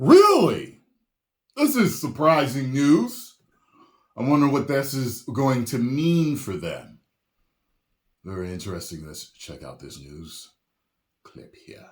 Really? This is surprising news. I wonder what this is going to mean for them. Very interesting. Let's check out this news clip here.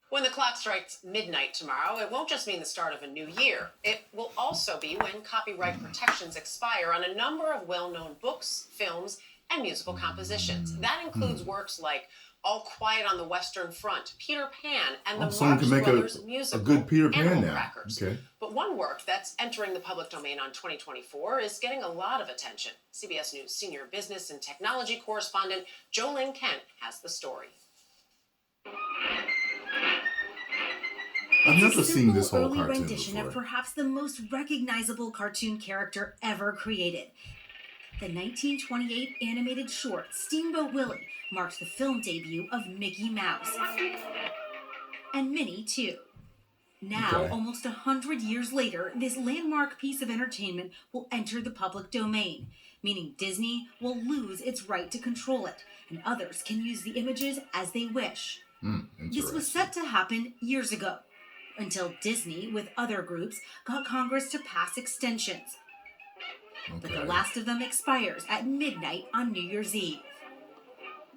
When the clock strikes midnight tomorrow, it won't just mean the start of a new year. It will also be when copyright protections expire on a number of well-known books, films, and musical compositions. That includes works like All Quiet on the Western Front, Peter Pan, and the Marx Brothers musical, a good Peter Pan Animal now. Crackers. Okay. But one work that's entering the public domain on 2024 is getting a lot of attention. CBS News senior business and technology correspondent Jolene Kent has the story. I've never seen this whole early cartoon rendition before. of perhaps the most recognizable cartoon character ever created. The 1928 animated short Steamboat Willie marked the film debut of Mickey Mouse. And Minnie, too. Now, almost 100 years later, this landmark piece of entertainment will enter the public domain, meaning Disney will lose its right to control it, and others can use the images as they wish. This was set to happen years ago, until Disney, with other groups, got Congress to pass extensions. But the last of them expires at midnight on New Year's Eve.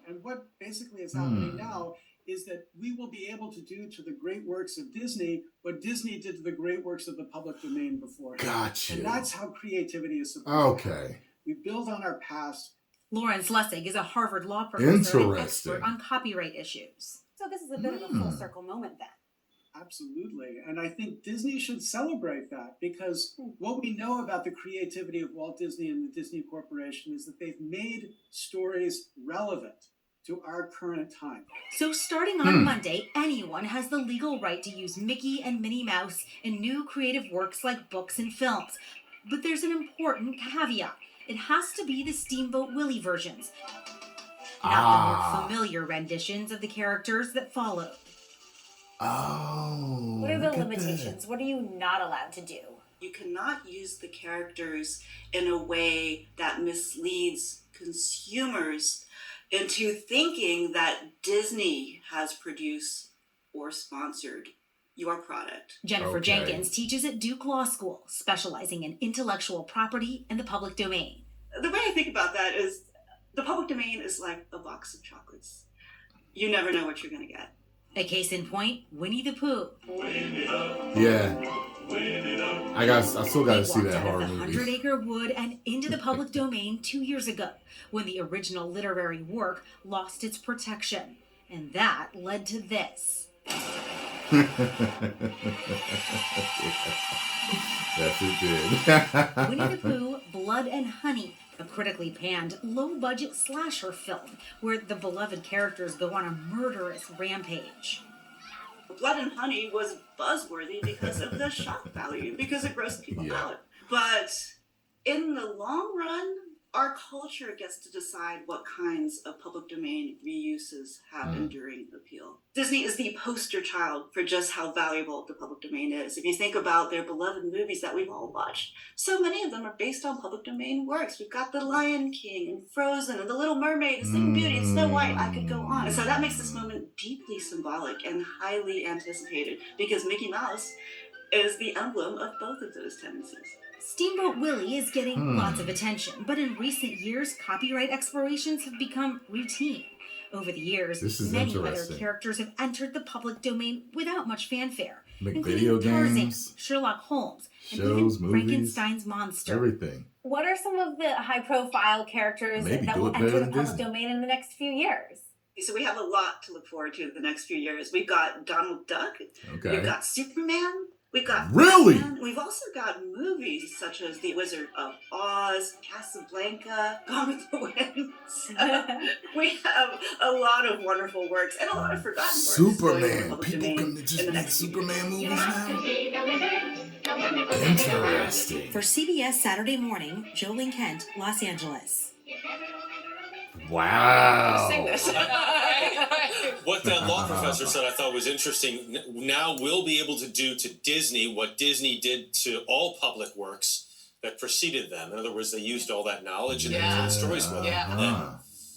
And what basically is happening now is that we will be able to do to the great works of Disney what Disney did to the great works of the public domain before. Gotcha. And that's how creativity is supposed to happen. We build on our past. Lawrence Lessig is a Harvard law professor and expert on copyright issues. So this is a bit of a full circle moment then. Absolutely. And I think Disney should celebrate that, because what we know about the creativity of Walt Disney and the Disney Corporation is that they've made stories relevant to our current time. So starting on Monday, anyone has the legal right to use Mickey and Minnie Mouse in new creative works like books and films. But there's an important caveat. It has to be the Steamboat Willie versions, not the more familiar renditions of the characters that followed. Oh. What are the limitations? What are you not allowed to do? You cannot use the characters in a way that misleads consumers into thinking that Disney has produced or sponsored your product. Jennifer Jenkins teaches at Duke Law School, specializing in intellectual property and the public domain. The way I think about that is the public domain is like a box of chocolates. You never know what you're going to get. A case in point, Winnie the Pooh. Yeah. I still got to see that horror movie. 100 Acre Wood and into the public domain 2 years ago, when the original literary work lost its protection. And that led to this. Yes, it did. Winnie the Pooh, Blood and Honey, a critically panned, low-budget slasher film where the beloved characters go on a murderous rampage. Blood and Honey was buzzworthy because of the shock value, because it grossed people out. But in the long run, our culture gets to decide what kinds of public domain reuses have enduring appeal. Disney is the poster child for just how valuable the public domain is. If you think about their beloved movies that we've all watched, so many of them are based on public domain works. We've got The Lion King and Frozen and The Little Mermaid and Sleeping Beauty and Snow White. I could go on. And so that makes this moment deeply symbolic and highly anticipated, because Mickey Mouse is the emblem of both of those tendencies. Steamboat Willie is getting lots of attention, but in recent years, copyright explorations have become routine. Over the years, many other characters have entered the public domain without much fanfare, video Tarzan, games, Sherlock Holmes, shows, and even movies, Frankenstein's monster. Everything. What are some of the high-profile characters that will enter the public domain in the next few years? So we have a lot to look forward to in the next few years. We've got Donald Duck. We've got Superman. We've got Batman. We've also got movies such as The Wizard of Oz, Casablanca, Gone with the Wind. We have a lot of wonderful works and a lot of forgotten works. Superman. People can just make Superman movies now. Interesting. For CBS Saturday Morning, Jolene Kent, Los Angeles. Wow. Sing this. What that law professor said I thought was interesting. Now we'll be able to do to Disney what Disney did to all public works that preceded them. In other words, they used all that knowledge and they told stories with it.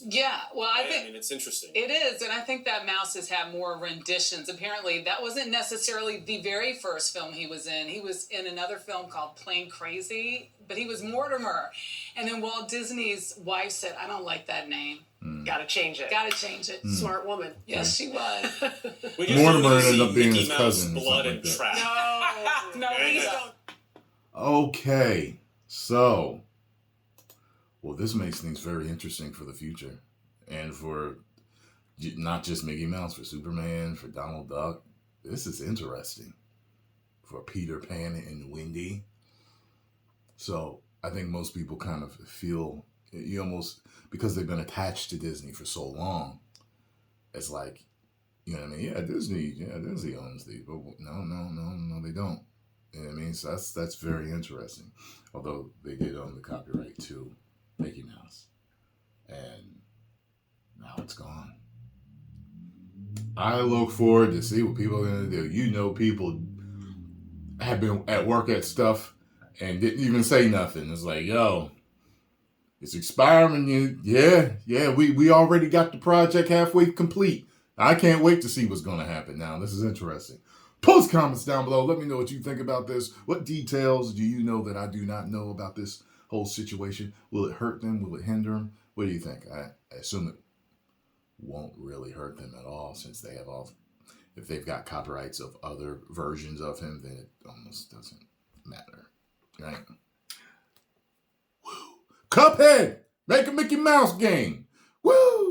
Yeah, well, I think it's interesting. It is, and I think that Mouse has had more renditions. Apparently, that wasn't necessarily the very first film he was in. He was in another film called Plain Crazy, but he was Mortimer. And then Walt Disney's wife said, I don't like that name. Gotta change it. Gotta change it. Smart woman. Yes, she was. Mortimer ended up being Mickey his Mouse, cousin. Blood and Like Trap. No, please don't. okay, so, well, this makes things very interesting for the future. And for not just Mickey Mouse, for Superman, for Donald Duck. This is interesting. For Peter Pan and Wendy. So I think most people kind of feel, you almost, because they've been attached to Disney for so long, it's like, you know what I mean? Yeah, Disney owns these, but no, they don't. You know what I mean? So that's very interesting. Although they did own the copyright to Mickey Mouse. And now it's gone. I look forward to see what people are going to do. You know, people have been at work at stuff and didn't even say nothing. It's like, yo, it's expiring. We already got the project halfway complete. I can't wait to see what's going to happen now. This is interesting. Post comments down below. Let me know what you think about this. What details do you know that I do not know about this whole situation? Will it hurt them? Will it hinder them? What do you think? I assume it won't really hurt them at all, since they have all, if they've got copyrights of other versions of him, then it almost doesn't matter, right? Woo! Cuphead! Make a Mickey Mouse game! Woo!